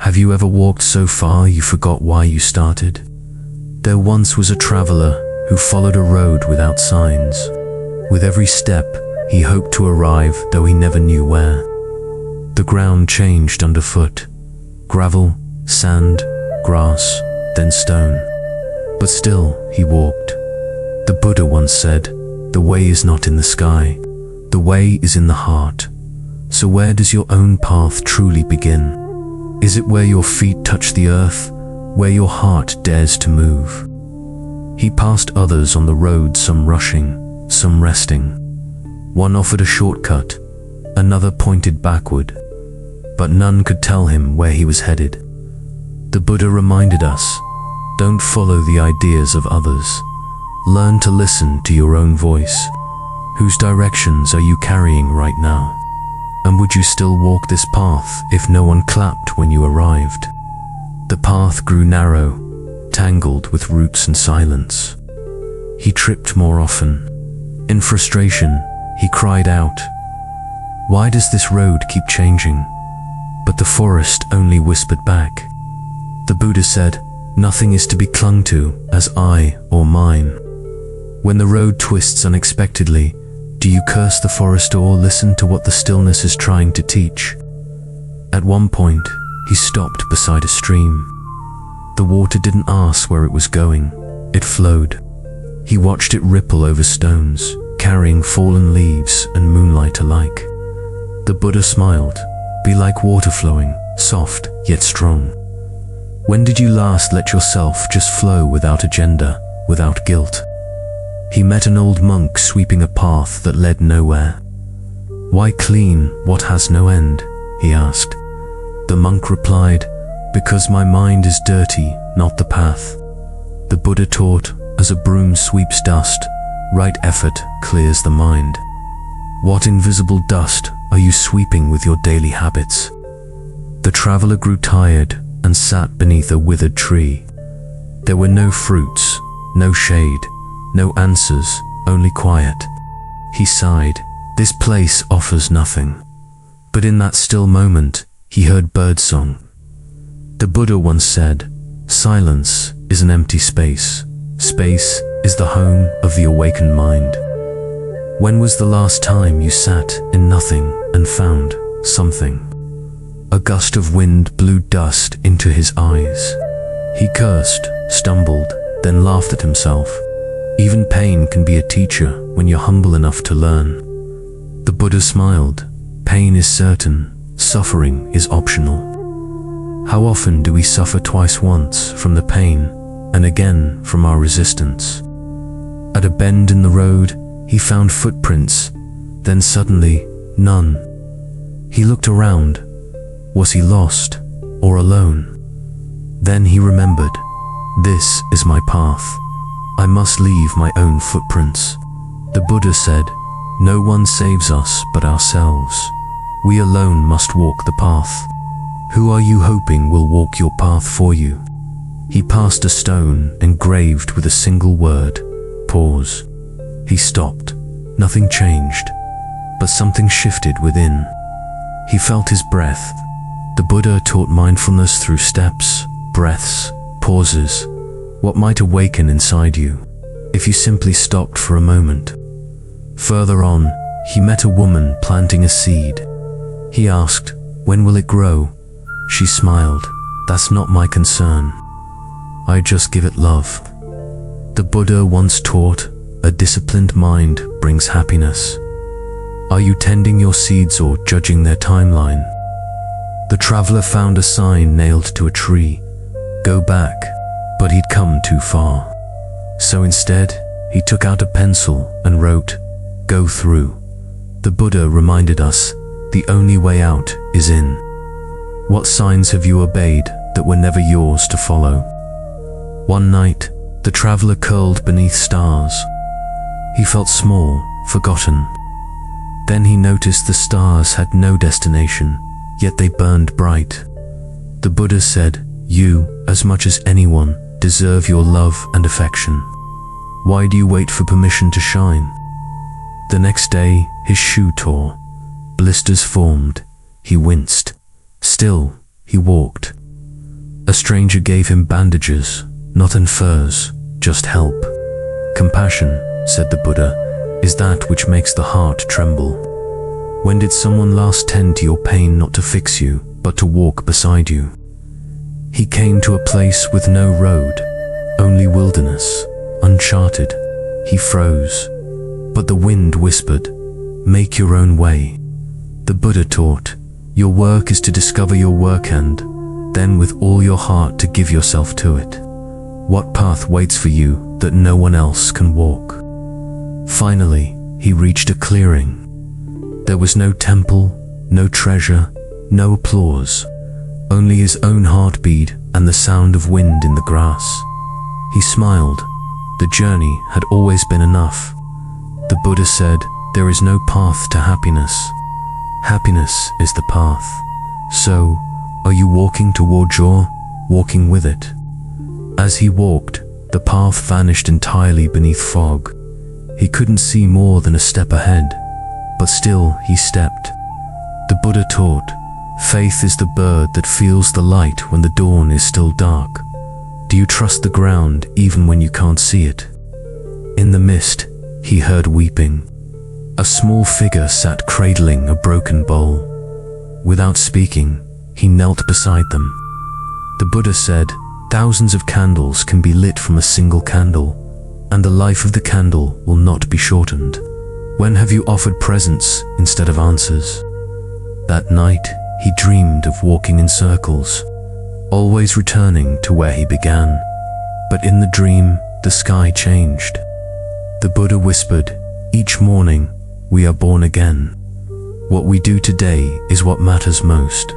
Have you ever walked so far you forgot why you started? There once was a traveler who followed a road without signs. With every step, he hoped to arrive, though he never knew where. The ground changed underfoot. Gravel, sand, grass, then stone. But still, he walked. The Buddha once said, "The way is not in the sky. The way is in the heart." So where does your own path truly begin? Is it where your feet touch the earth, where your heart dares to move? He passed others on the road, some rushing, some resting. One offered a shortcut, another pointed backward, but none could tell him where he was headed. The Buddha reminded us, don't follow the ideas of others. Learn to listen to your own voice. Whose directions are you carrying right now? And would you still walk this path if no one clapped when you arrived? The path grew narrow, tangled with roots and silence. He tripped more often. In frustration, he cried out, "Why does this road keep changing?" But the forest only whispered back. The Buddha said, "Nothing is to be clung to as I or mine." When the road twists unexpectedly, do you curse the forest or listen to what the stillness is trying to teach? At one point, he stopped beside a stream. The water didn't ask where it was going, it flowed. He watched it ripple over stones, carrying fallen leaves and moonlight alike. The Buddha smiled, "Be like water flowing, soft yet strong." When did you last let yourself just flow without agenda, without guilt? He met an old monk sweeping a path that led nowhere. "Why clean what has no end?" he asked. The monk replied, "Because my mind is dirty, not the path." The Buddha taught, as a broom sweeps dust, right effort clears the mind. What invisible dust are you sweeping with your daily habits? The traveler grew tired and sat beneath a withered tree. There were no fruits, no shade, no answers, only quiet. He sighed, "This place offers nothing." But in that still moment, he heard birdsong. The Buddha once said, "Silence is an empty space. Space is the home of the awakened mind." When was the last time you sat in nothing and found something? A gust of wind blew dust into his eyes. He cursed, stumbled, then laughed at himself. Even pain can be a teacher when you're humble enough to learn. The Buddha smiled. Pain is certain, suffering is optional. How often do we suffer twice, once from the pain and again from our resistance? At a bend in the road, he found footprints, then suddenly, none. He looked around. Was he lost or alone? Then he remembered, "This is my path. I must leave my own footprints." The Buddha said, "No one saves us but ourselves. We alone must walk the path. Who are you hoping will walk your path for you?" He passed a stone engraved with a single word, pause. He stopped. Nothing changed, but something shifted within. He felt his breath. The Buddha taught mindfulness through steps, breaths, pauses. What might awaken inside you if you simply stopped for a moment? Further on, he met a woman planting a seed. He asked, "When will it grow?" She smiled, "That's not my concern. I just give it love." The Buddha once taught, "A disciplined mind brings happiness." Are you tending your seeds or judging their timeline? The traveler found a sign nailed to a tree, "Go back," but he'd come too far. So instead, he took out a pencil and wrote, "Go through." The Buddha reminded us, the only way out is in. What signs have you obeyed that were never yours to follow? One night, the traveler curled beneath stars. He felt small, forgotten. Then he noticed the stars had no destination, yet they burned bright. The Buddha said, "You, as much as anyone, deserve your love and affection. Why do you wait for permission to shine?" The next day, his shoe tore. Blisters formed. He winced. Still, he walked. A stranger gave him bandages, not in furs, just help. Compassion, said the Buddha, is that which makes the heart tremble. When did someone last tend to your pain, not to fix you, but to walk beside you? He came to a place with no road, only wilderness, uncharted. He froze, but the wind whispered, make your own way. The Buddha taught, your work is to discover your work and then with all your heart to give yourself to it. What path waits for you that no one else can walk? Finally, he reached a clearing. There was no temple, no treasure, no applause, only his own heartbeat and the sound of wind in the grass. He smiled. The journey had always been enough. The Buddha said, there is no path to happiness. Happiness is the path. So, are you walking towards or walking with it? As he walked, the path vanished entirely beneath fog. He couldn't see more than a step ahead, but still he stepped. The Buddha taught, faith is the bird that feels the light when the dawn is still dark. Do you trust the ground even when you can't see it? In the mist, he heard weeping. A small figure sat cradling a broken bowl. Without speaking, he knelt beside them. The Buddha said, thousands of candles can be lit from a single candle, and the life of the candle will not be shortened. When have you offered presents instead of answers? That night, he dreamed of walking in circles, always returning to where he began. But in the dream, the sky changed. The Buddha whispered, each morning, we are born again. What we do today is what matters most.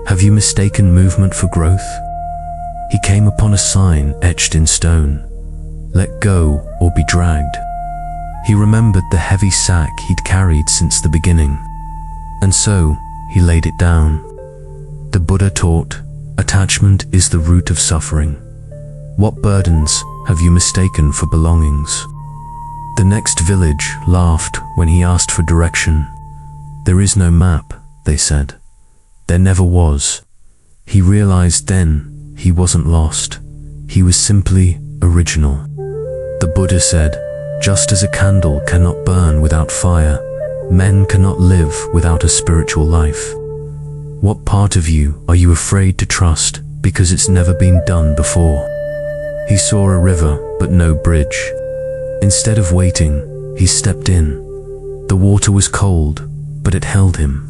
Have you mistaken movement for growth? He came upon a sign etched in stone. Let go or be dragged. He remembered the heavy sack he'd carried since the beginning, and so he laid it down. The Buddha taught, attachment is the root of suffering. What burdens have you mistaken for belongings? The next village laughed when he asked for direction. There is no map, they said. There never was. He realized then he wasn't lost. He was simply original. The Buddha said, just as a candle cannot burn without fire, men cannot live without a spiritual life. What part of you are you afraid to trust because it's never been done before? He saw a river but no bridge. Instead of waiting, he stepped in. The water was cold, but it held him.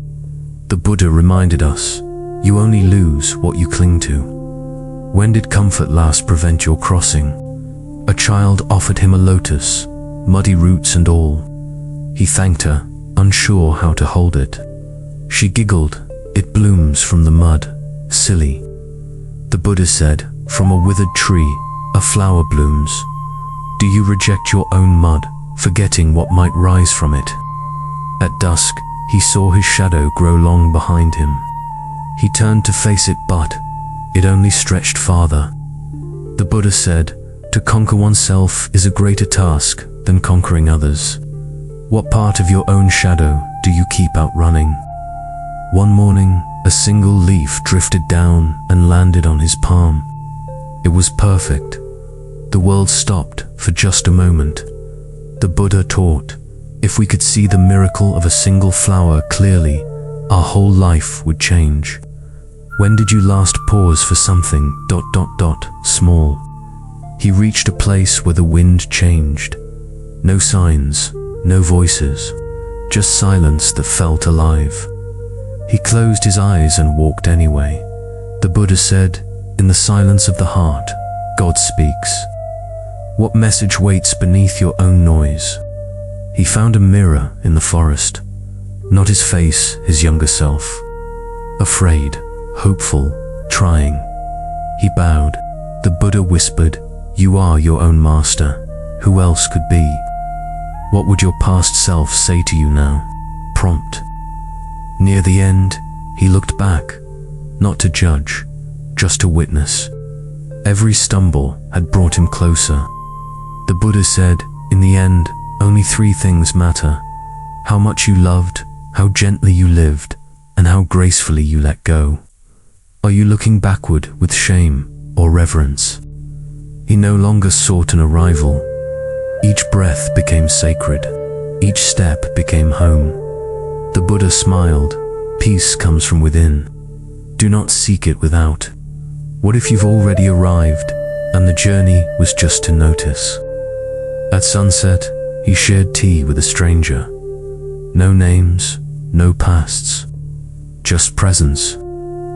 The Buddha reminded us, you only lose what you cling to. When did comfort last prevent your crossing? A child offered him a lotus, muddy roots and all. He thanked her, unsure how to hold it. She giggled, it blooms from the mud, silly. The Buddha said, from a withered tree, a flower blooms. Do you reject your own mud, forgetting what might rise from it? At dusk, he saw his shadow grow long behind him. He turned to face it, but it only stretched farther. The Buddha said, to conquer oneself is a greater task than conquering others. What part of your own shadow do you keep outrunning? One morning, a single leaf drifted down and landed on his palm. It was perfect. The world stopped for just a moment. The Buddha taught, if we could see the miracle of a single flower clearly, our whole life would change. When did you last pause for something ... small? He reached a place where the wind changed. No signs, no voices, just silence that felt alive. He closed his eyes and walked anyway. The Buddha said, in the silence of the heart, God speaks. What message waits beneath your own noise? He found a mirror in the forest. Not his face, his younger self. Afraid, hopeful, trying. He bowed. The Buddha whispered, you are your own master. Who else could be? What would your past self say to you now? Prompt. Near the end, he looked back, not to judge, just to witness. Every stumble had brought him closer. The Buddha said, in the end, only three things matter: how much you loved, how gently you lived, and how gracefully you let go. Are you looking backward with shame or reverence? He no longer sought an arrival. Each breath became sacred. Each step became home. The Buddha smiled. Peace comes from within. Do not seek it without. What if you've already arrived, and the journey was just to notice? At sunset, he shared tea with a stranger. No names, no pasts, just presence.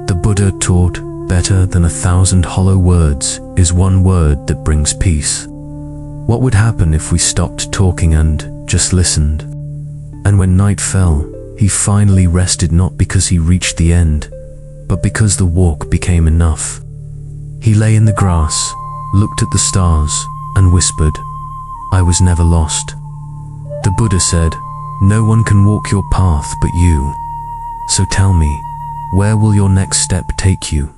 The Buddha taught, better than 1,000 hollow words is one word that brings peace. What would happen if we stopped talking and just listened? And when night fell, he finally rested, not because he reached the end, but because the walk became enough. He lay in the grass, looked at the stars, and whispered, "I was never lost." The Buddha said, "No one can walk your path but you. So tell me, where will your next step take you?"